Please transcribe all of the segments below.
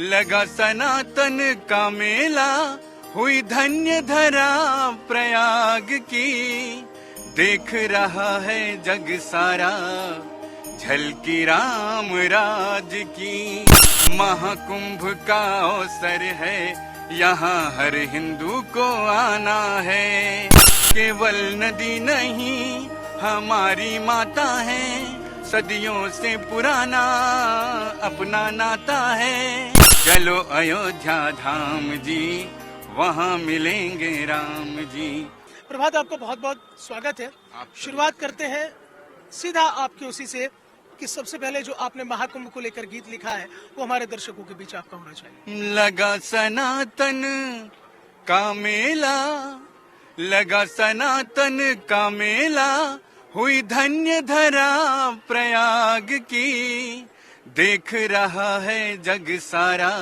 लगा सनातन का मेला, हुई धन्य धरा प्रयाग की। देख रहा है जग सारा, झलकी राम राज की। महाकुंभ का अवसर है, यहाँ हर हिंदू को आना है। केवल नदी नहीं हमारी माता है, सदियों से पुराना अपना नाता है। चलो अयोध्या धाम जी, वहाँ मिलेंगे राम जी। प्रभात, आपका बहुत बहुत स्वागत है। शुरुआत करते हैं सीधा आपके उसी से कि सबसे पहले जो आपने महाकुंभ को लेकर गीत लिखा है वो हमारे दर्शकों के बीच आपका होना चाहिए। लगा सनातन का मेला, लगा सनातन का मेला, हुई धन्य धरा प्रयाग की। देख रहा है जग सारा,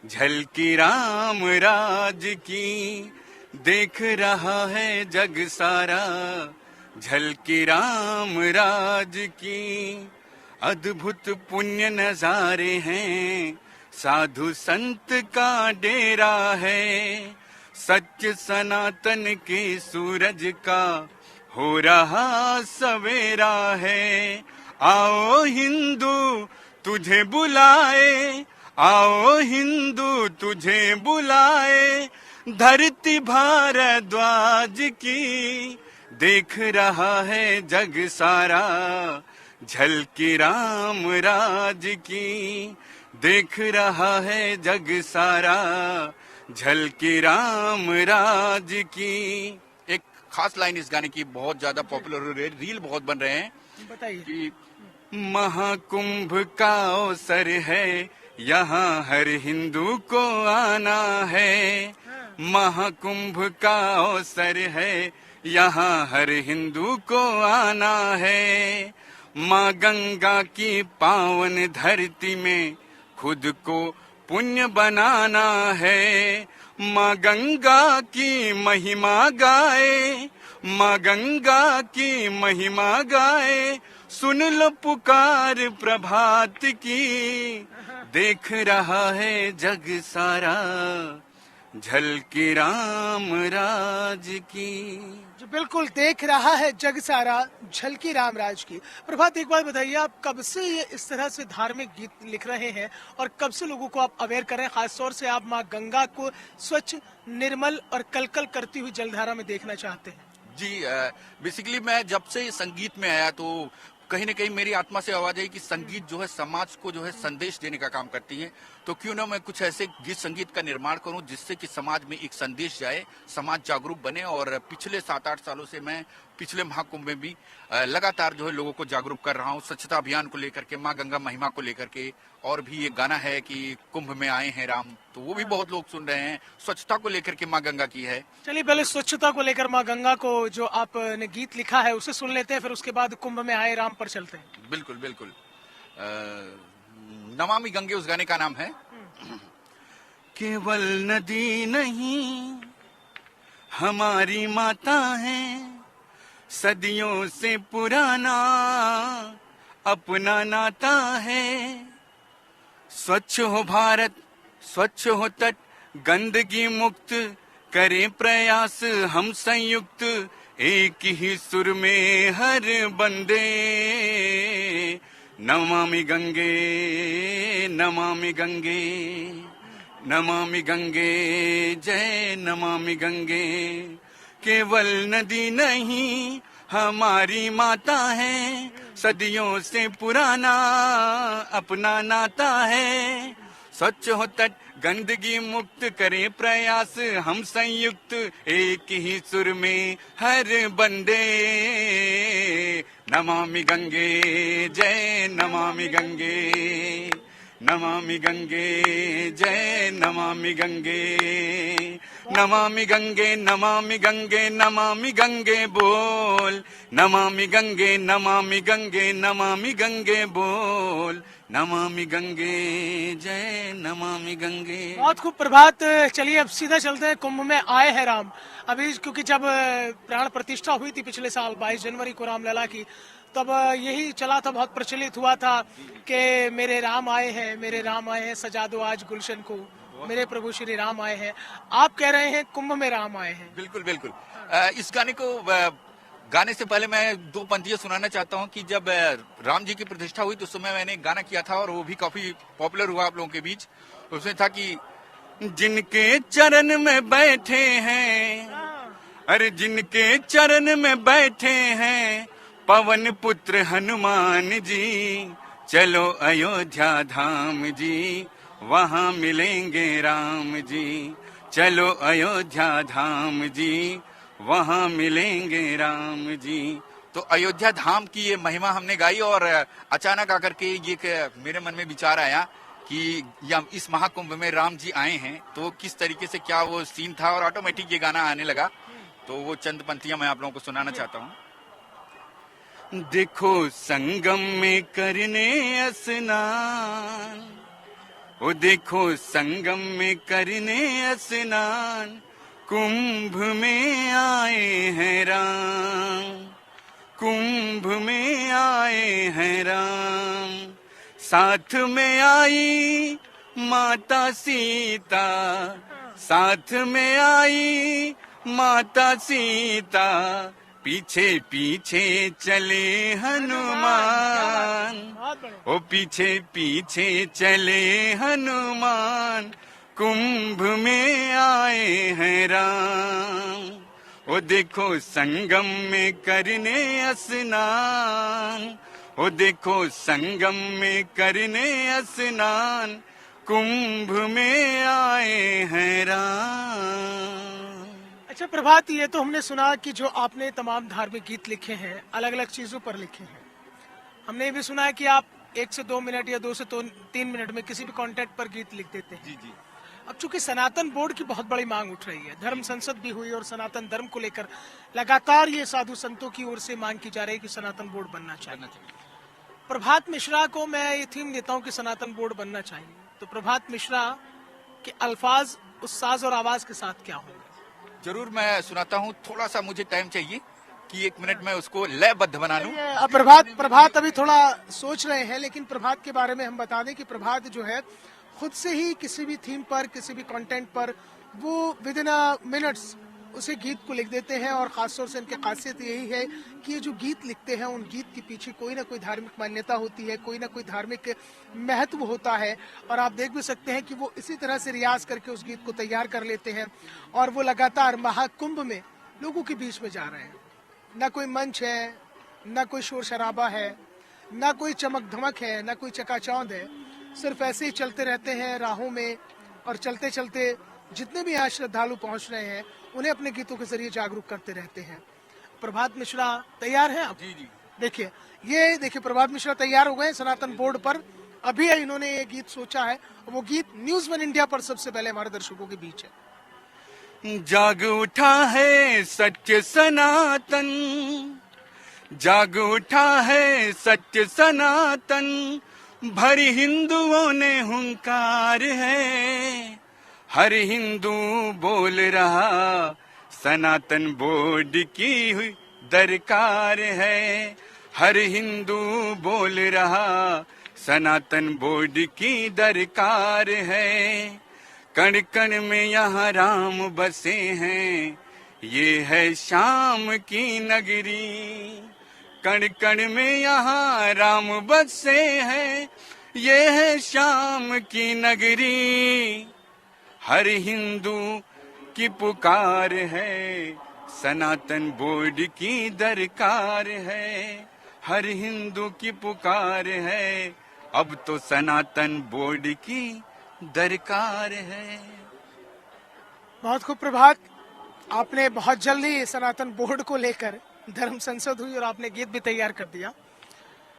झलकी राम राज की। देख रहा है जग सारा, झलकी राम राज की। अद्भुत पुण्य नजारे हैं, साधु संत का डेरा है। सत्य सनातन के सूरज का हो रहा सवेरा है। आओ हिंदू तुझे बुलाए, आओ हिंदू तुझे बुलाए, धरती भारद्वाज की। देख रहा है जग सारा, झलकी राम राज की। देख रहा है जग सारा, झलकी राम राज की। एक खास लाइन इस गाने की बहुत ज्यादा पॉपुलर हो रही है, रील बहुत बन रहे हैं। बताइए कि महाकुंभ का अवसर है, यहाँ हर हिंदू को आना है। महाकुंभ का अवसर है, यहाँ हर हिंदू को आना है। माँ गंगा की पावन धरती में खुद को पुण्य बनाना है। माँ गंगा की महिमा गाए, माँ गंगा की महिमा गाए, सुन लो पुकार प्रभात की। देख रहा है जग सारा, झलकी राम राज की। जो बिल्कुल देख रहा है जग सारा, झलकी रामराज की। प्रभात, एक बात बताइए, आप कब से ये इस तरह से धार्मिक गीत लिख रहे हैं और कब से लोगों को आप अवेयर कर रहे हैं? खासतौर से आप माँ गंगा को स्वच्छ, निर्मल और कलकल करती हुई जलधारा में देखना चाहते हैं। जी, बेसिकली मैं जब से संगीत में आया तो कहीं न कहीं मेरी आत्मा से आवाज आई कि संगीत जो है समाज को जो है संदेश देने का काम करती है। तो क्यों ना मैं कुछ ऐसे गीत संगीत का निर्माण करूं जिससे कि समाज में एक संदेश जाए, समाज जागरूक बने। और पिछले 7-8 सालों से मैं पिछले महाकुंभ में भी लगातार जो है लोगों को जागरूक कर रहा हूं, स्वच्छता अभियान को लेकर के, माँ गंगा महिमा को लेकर के। और भी एक गाना है कि कुंभ में आए हैं राम, तो वो भी बहुत लोग सुन रहे हैं। स्वच्छता को लेकर के माँ गंगा की है। चलिए पहले स्वच्छता को लेकर माँ गंगा को जो आपने गीत लिखा है उसे सुन लेते हैं, फिर उसके बाद कुंभ में आए राम पर चलते हैं। बिल्कुल बिल्कुल। नमामि गंगे उस गाने का नाम है। केवल नदी नहीं हमारी माता है, सदियों से पुराना अपना नाता है। स्वच्छ हो भारत, स्वच्छ हो तट, गंदगी मुक्त करें प्रयास हम संयुक्त। एक ही सुर में हर बंदे, नमामि गंगे, नमामि गंगे, नमामि गंगे, जय नमामि गंगे। केवल नदी नहीं हमारी माता है, सदियों से पुराना अपना नाता है। स्वच्छ हो तट, गंदगी मुक्त करें प्रयास हम संयुक्त। एक ही सुर में हर बंदे, नमामि गंगे, जय नमामि गंगे, नमामि गंगे, जय नमामि गंगे। नमामि गंगे, नमामि गंगे, नमामि गंगे बोल, नमामि गंगे, नमामि गंगे, नमामि गंगे बोल, नमामि गंगे, जय नमामि गंगे। बहुत खूब प्रभात। चलिए अब सीधा चलते हैं, कुंभ में आए हैं राम। अभी क्योंकि जब प्राण प्रतिष्ठा हुई थी पिछले साल 22 जनवरी को रामलला की, तब यही चला था, बहुत प्रचलित हुआ था कि मेरे राम आए हैं, मेरे राम आए हैं, सजा दो आज गुलशन को, मेरे प्रभु श्री राम आए हैं। आप कह रहे हैं कुंभ में राम आए हैं। बिल्कुल बिल्कुल। इस गाने को गाने से पहले मैं दो पंक्तियां सुनाना चाहता हूं कि जब राम जी की प्रतिष्ठा हुई तो उस समय मैंने एक गाना किया था और वो भी काफी पॉपुलर हुआ आप लोगों के बीच। उसमें था कि जिनके चरण में बैठे हैं, अरे जिनके चरण में बैठे हैं पवन पुत्र हनुमान जी, चलो अयोध्या धाम जी, वहाँ मिलेंगे राम जी, चलो अयोध्या धाम जी, वहाँ मिलेंगे राम जी। तो अयोध्या धाम की ये महिमा हमने गाई और अचानक आकर के ये मेरे मन में विचार आया कि इस महाकुंभ में राम जी आए हैं, तो किस तरीके से क्या वो सीन था और ऑटोमेटिक ये गाना आने लगा। तो वो चंद पंक्तियां मैं आप लोगों को सुनाना चाहता हूँ। देखो संगम में करने स्नान, ओ देखो संगम में करने स्नान, कुंभ में आए हैं राम, कुंभ में आए हैं राम, साथ में आई माता सीता, साथ में आई माता सीता, पीछे पीछे चले हनुमान, ओ पीछे पीछे चले हनुमान, कुंभ में आए हैं राम, ओ देखो संगम में करने स्नान, ओ देखो संगम में करने स्नान, कुंभ में आए हैं राम। अच्छा प्रभात, ये तो हमने सुना कि जो आपने तमाम धार्मिक गीत लिखे हैं अलग अलग चीजों पर लिखे हैं। हमने ये भी सुना है कि आप 1 से 2 मिनट या 2 से 3 मिनट में किसी भी कंटेंट पर गीत लिख देते हैं। जी जी। अब चूंकि सनातन बोर्ड की बहुत बड़ी मांग उठ रही है, धर्म संसद भी हुई और सनातन धर्म को लेकर लगातार ये साधु संतों की ओर से मांग की जा रही है कि सनातन बोर्ड बनना चाहिए। प्रभात मिश्रा को मैं ये थीम देता हूँ कि सनातन बोर्ड बनना चाहिए, तो प्रभात मिश्रा के अल्फाज उस साज और आवाज के साथ क्या होंगे? जरूर मैं सुनाता हूँ, थोड़ा सा मुझे टाइम चाहिए कि 1 मिनट में उसको लयबद्ध बना लूं। अब प्रभात अभी थोड़ा सोच रहे हैं, लेकिन प्रभात के बारे में हम बता दें कि प्रभात जो है खुद से ही किसी भी थीम पर, किसी भी कंटेंट पर वो विद इन मिनट्स उसे गीत को लिख देते हैं। और खासतौर से इनकी खासियत यही है कि ये जो गीत लिखते हैं उन गीत के पीछे कोई ना कोई धार्मिक मान्यता होती है, कोई ना कोई धार्मिक महत्व होता है। और आप देख भी सकते हैं कि वो इसी तरह से रियाज करके उस गीत को तैयार कर लेते हैं और वो लगातार महाकुंभ में लोगों के बीच में जा रहे हैं। ना कोई मंच है, ना कोई शोर शराबा है, ना कोई चमक धमक है, ना कोई चकाचौंध है, सिर्फ ऐसे ही चलते रहते हैं राहों में। और चलते चलते जितने भी यहाँ श्रद्धालु पहुंच रहे हैं उन्हें अपने गीतों के जरिए जागरूक करते रहते हैं। प्रभात मिश्रा तैयार हैं आप? जी जी। देखिए प्रभात मिश्रा तैयार हो गए सनातन बोर्ड पर। अभी इन्होंने ये गीत सोचा है, वो गीत न्यूज़ 1 इंडिया पर सबसे पहले हमारे दर्शकों के बीच है। जाग उठा है सत्य सनातन, जाग उठा है सत्य सनातन, भरी हिंदुओं ने हुंकार है, हर हिंदू बोल रहा सनातन बोर्ड की हुई दरकार है, हर हिंदू बोल रहा सनातन बोर्ड की दरकार है, कण कण में यहाँ राम बसे हैं, ये है शाम की नगरी, कण कण में यहाँ राम बसे हैं, ये है शाम की नगरी, हर हिंदू की पुकार है, सनातन बोर्ड की दरकार है, हर हिंदू की पुकार है, अब तो सनातन बोर्ड की दरकार है। बहुत खूब प्रभात, आपने बहुत जल्दी सनातन बोर्ड को लेकर धर्म संसद हुई और आपने गीत भी तैयार कर दिया।